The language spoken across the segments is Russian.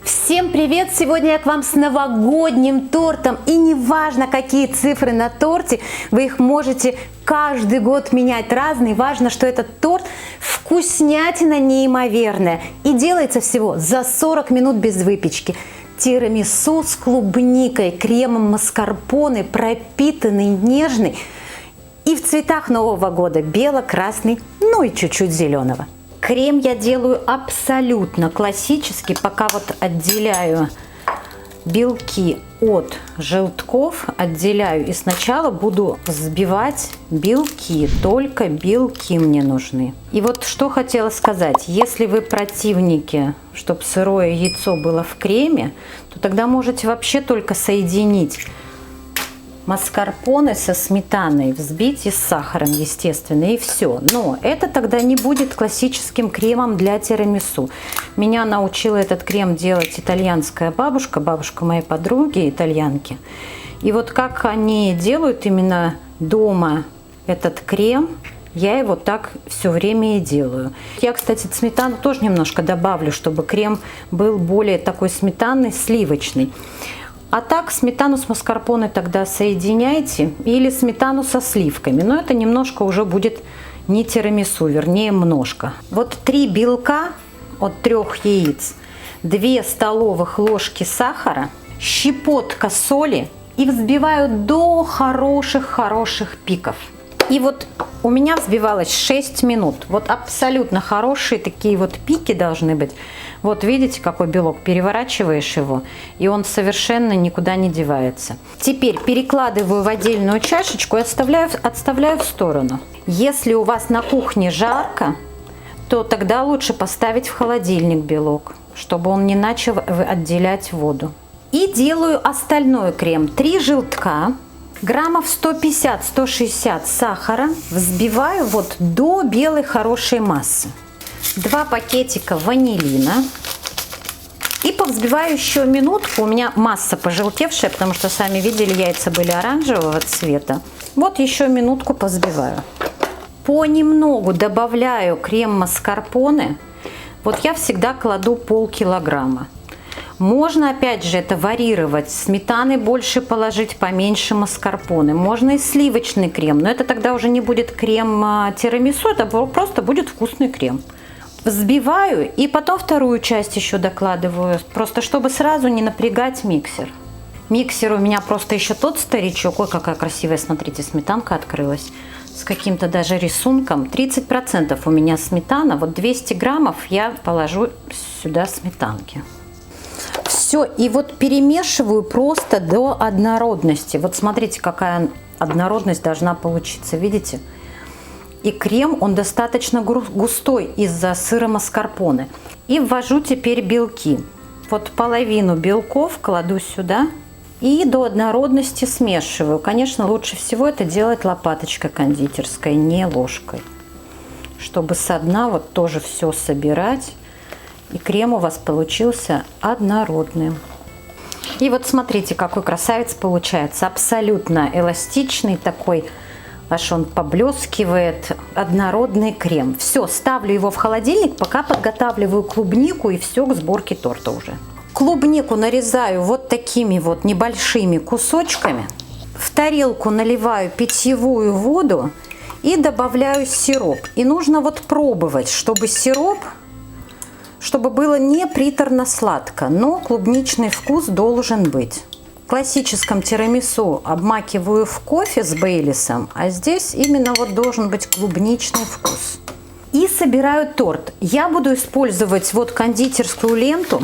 Всем привет! Сегодня я к вам с новогодним тортом. И не важно, какие цифры на торте, вы их можете каждый год менять разные. Важно, что этот торт вкуснятина неимоверная. И делается всего за 40 минут без выпечки. Тирамису с клубникой, кремом маскарпоне, пропитанный, нежный. И в цветах Нового года: бело-красный, ну и чуть-чуть зеленого. Крем я делаю абсолютно классический, пока вот отделяю белки от желтков, отделяю, и сначала буду взбивать белки, только белки мне нужны. И вот что хотела сказать: если вы противники, чтобы сырое яйцо было в креме, то тогда можете вообще только соединить маскарпоне со сметаной, взбить и с сахаром, естественно, и все. Но это тогда не будет классическим кремом для тирамису. Меня научила этот крем делать итальянская бабушка, бабушка моей подруги, итальянки. И вот как они делают именно дома этот крем, я его так все время и делаю. Я, кстати, сметану тоже немножко добавлю, чтобы крем был более такой сметанный, сливочный. А так сметану с маскарпоне тогда соединяйте, или сметану со сливками. Но это немножко уже будет не тирамису, вернее немножко. Вот 3 белка от 3 яиц, 2 столовых ложки сахара, щепотка соли, и взбиваю до хороших пиков. И вот у меня взбивалось 6 минут. Вот абсолютно хорошие такие вот пики должны быть. Вот видите, какой белок, переворачиваешь его, и он совершенно никуда не девается. Теперь перекладываю в отдельную чашечку и отставляю в сторону. Если у вас на кухне жарко, то тогда лучше поставить в холодильник белок, чтобы он не начал отделять воду. И делаю остальной крем. 3 желтка, граммов 150-160 сахара, взбиваю вот до белой хорошей массы. 2 пакетика ванилина. И повзбиваю еще минутку. У меня масса пожелтевшая, потому что, сами видели, яйца были оранжевого цвета. Вот еще минутку повзбиваю. Понемногу добавляю крем маскарпоне. Вот я всегда кладу полкилограмма. Можно, опять же, это варьировать. Сметаны больше положить, поменьше маскарпоне. Можно и сливочный крем, но это тогда уже не будет крем тирамису, это просто будет вкусный крем. Взбиваю и потом вторую часть еще докладываю, просто чтобы сразу не напрягать миксер. Миксер у меня просто еще тот старичок. Ой, какая красивая, смотрите, сметанка открылась. С каким-то даже рисунком. 30% у меня сметана. Вот 200 граммов я положу сюда сметанки. Все, и вот перемешиваю просто до однородности. Вот смотрите, какая однородность должна получиться, видите? И крем, он достаточно густой из-за сыра маскарпоне. И ввожу теперь белки. Вот половину белков кладу сюда и до однородности смешиваю. Конечно, лучше всего это делать лопаточкой кондитерской, не ложкой. Чтобы со дна вот тоже все собирать. И крем у вас получился однородным. И вот смотрите, какой красавец получается. Абсолютно эластичный такой. Аж он поблескивает, однородный крем. Все, ставлю его в холодильник, пока подготавливаю клубнику, и все к сборке торта уже. Клубнику нарезаю вот такими вот небольшими кусочками. В тарелку наливаю питьевую воду и добавляю сироп. И нужно вот пробовать, чтобы сироп, чтобы было не приторно-сладко, но клубничный вкус должен быть. В классическом тирамису обмакиваю в кофе с бейлисом, а здесь именно вот должен быть клубничный вкус. И собираю торт. Я буду использовать вот кондитерскую ленту,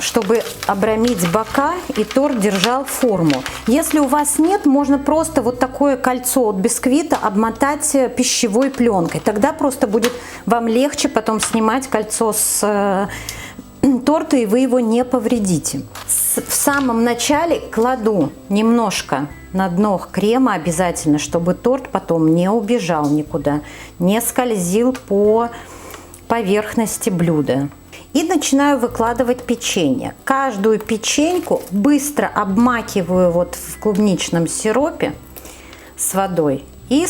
чтобы обрамить бока, и торт держал форму. Если у вас нет, можно просто вот такое кольцо от бисквита обмотать пищевой пленкой. Тогда просто будет вам легче потом снимать кольцо с торта, и вы его не повредите. В самом начале кладу немножко на дно крема обязательно, чтобы торт потом не убежал никуда, не скользил по поверхности блюда. И начинаю выкладывать печенье. Каждую печеньку быстро обмакиваю вот в клубничном сиропе с водой и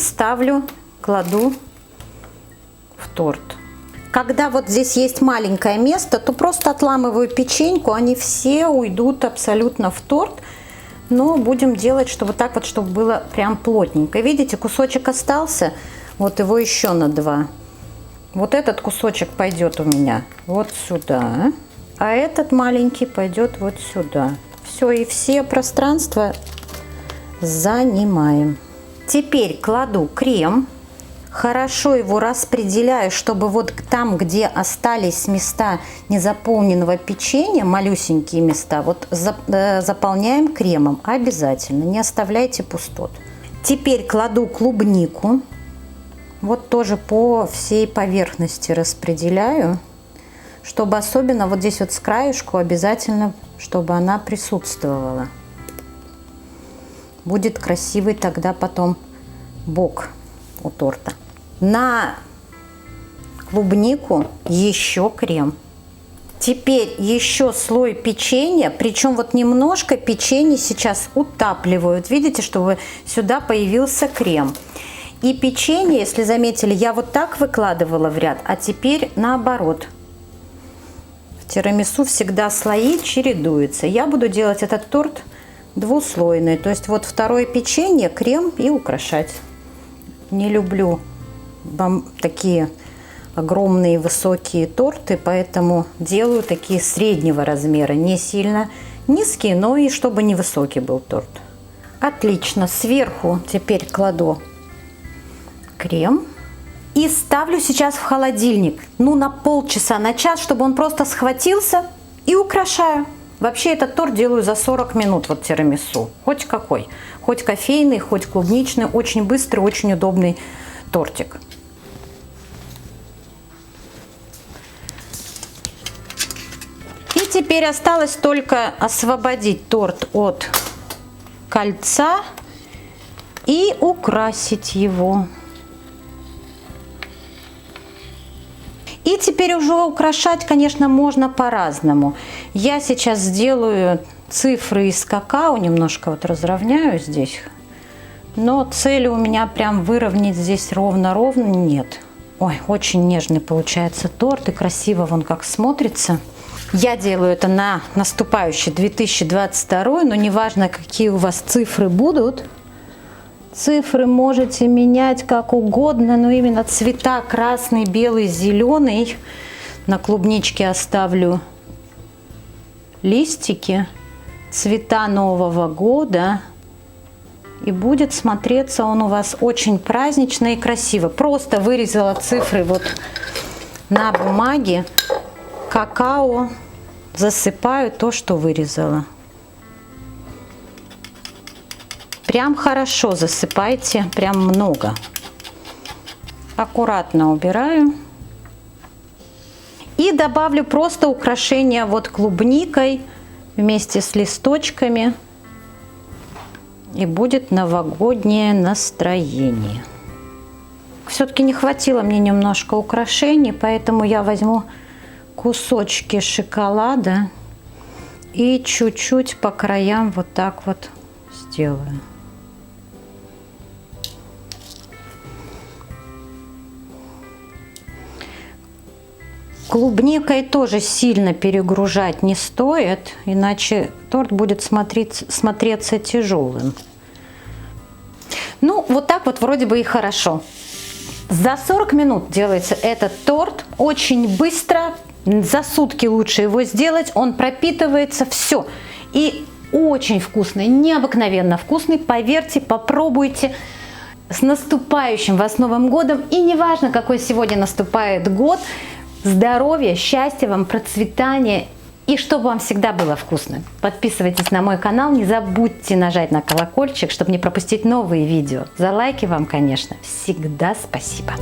кладу в торт. Когда вот здесь есть маленькое место, то просто отламываю печеньку, они все уйдут абсолютно в торт. Но будем делать, чтобы так вот, чтобы было прям плотненько. Видите, кусочек остался, вот его еще на 2. Вот этот кусочек пойдет у меня вот сюда, а этот маленький пойдет вот сюда. Все, и все пространства занимаем. Теперь кладу крем. Хорошо его распределяю, чтобы вот там, где остались места незаполненного печенья, малюсенькие места, вот заполняем кремом обязательно, не оставляйте пустот. Теперь кладу клубнику, вот тоже по всей поверхности распределяю, чтобы особенно вот здесь вот с краешку обязательно, чтобы она присутствовала. Будет красивый тогда потом бок у торта. На клубнику еще крем. Теперь еще слой печенья, причем вот немножко печенье сейчас утапливают. Видите, чтобы сюда появился крем. И печенье, если заметили, я вот так выкладывала в ряд, а теперь наоборот. В тирамису всегда слои чередуются. Я буду делать этот торт двуслойный. То есть вот второе печенье, крем и украшать. Не люблю такие огромные высокие торты, поэтому делаю такие среднего размера, не сильно низкие, но и чтобы не высокий был торт. Отлично, сверху теперь кладу крем и ставлю сейчас в холодильник, ну на полчаса, на час, чтобы он просто схватился, и украшаю. Вообще этот торт делаю за 40 минут, вот тирамису, хоть какой, хоть кофейный, хоть клубничный, очень быстрый, очень удобный тортик. И теперь осталось только освободить торт от кольца и украсить его. И теперь уже украшать, конечно, можно по-разному. Я сейчас сделаю цифры из какао, немножко вот разровняю здесь. Но цели у меня прям выровнять здесь ровно-ровно нет. Ой, очень нежный получается торт и красиво вон как смотрится. Я делаю это на наступающий 2022, но неважно, какие у вас цифры будут. Цифры можете менять как угодно, но именно цвета красный, белый, зеленый. На клубничке оставлю листики, цвета Нового года. И будет смотреться он у вас очень празднично и красиво. Просто вырезала цифры вот на бумаге, какао засыпаю то, что вырезала. Прям хорошо засыпайте, прям много. Аккуратно убираю. И добавлю просто украшение вот клубникой вместе с листочками. И будет новогоднее настроение. Все-таки не хватило мне немножко украшений, поэтому я возьму кусочки шоколада и чуть-чуть по краям вот так вот сделаю. Клубникой тоже сильно перегружать не стоит, иначе торт будет смотреться тяжелым. Ну, вот так вот вроде бы и хорошо. За 40 минут делается этот торт, очень быстро, за сутки лучше его сделать, он пропитывается, все. И очень вкусный, необыкновенно вкусный, поверьте, попробуйте. С наступающим вас Новым годом! И неважно, какой сегодня наступает год, здоровья, счастья вам, процветания и чтобы вам всегда было вкусно. Подписывайтесь на мой канал, не забудьте нажать на колокольчик, чтобы не пропустить новые видео. За лайки вам, конечно, всегда спасибо.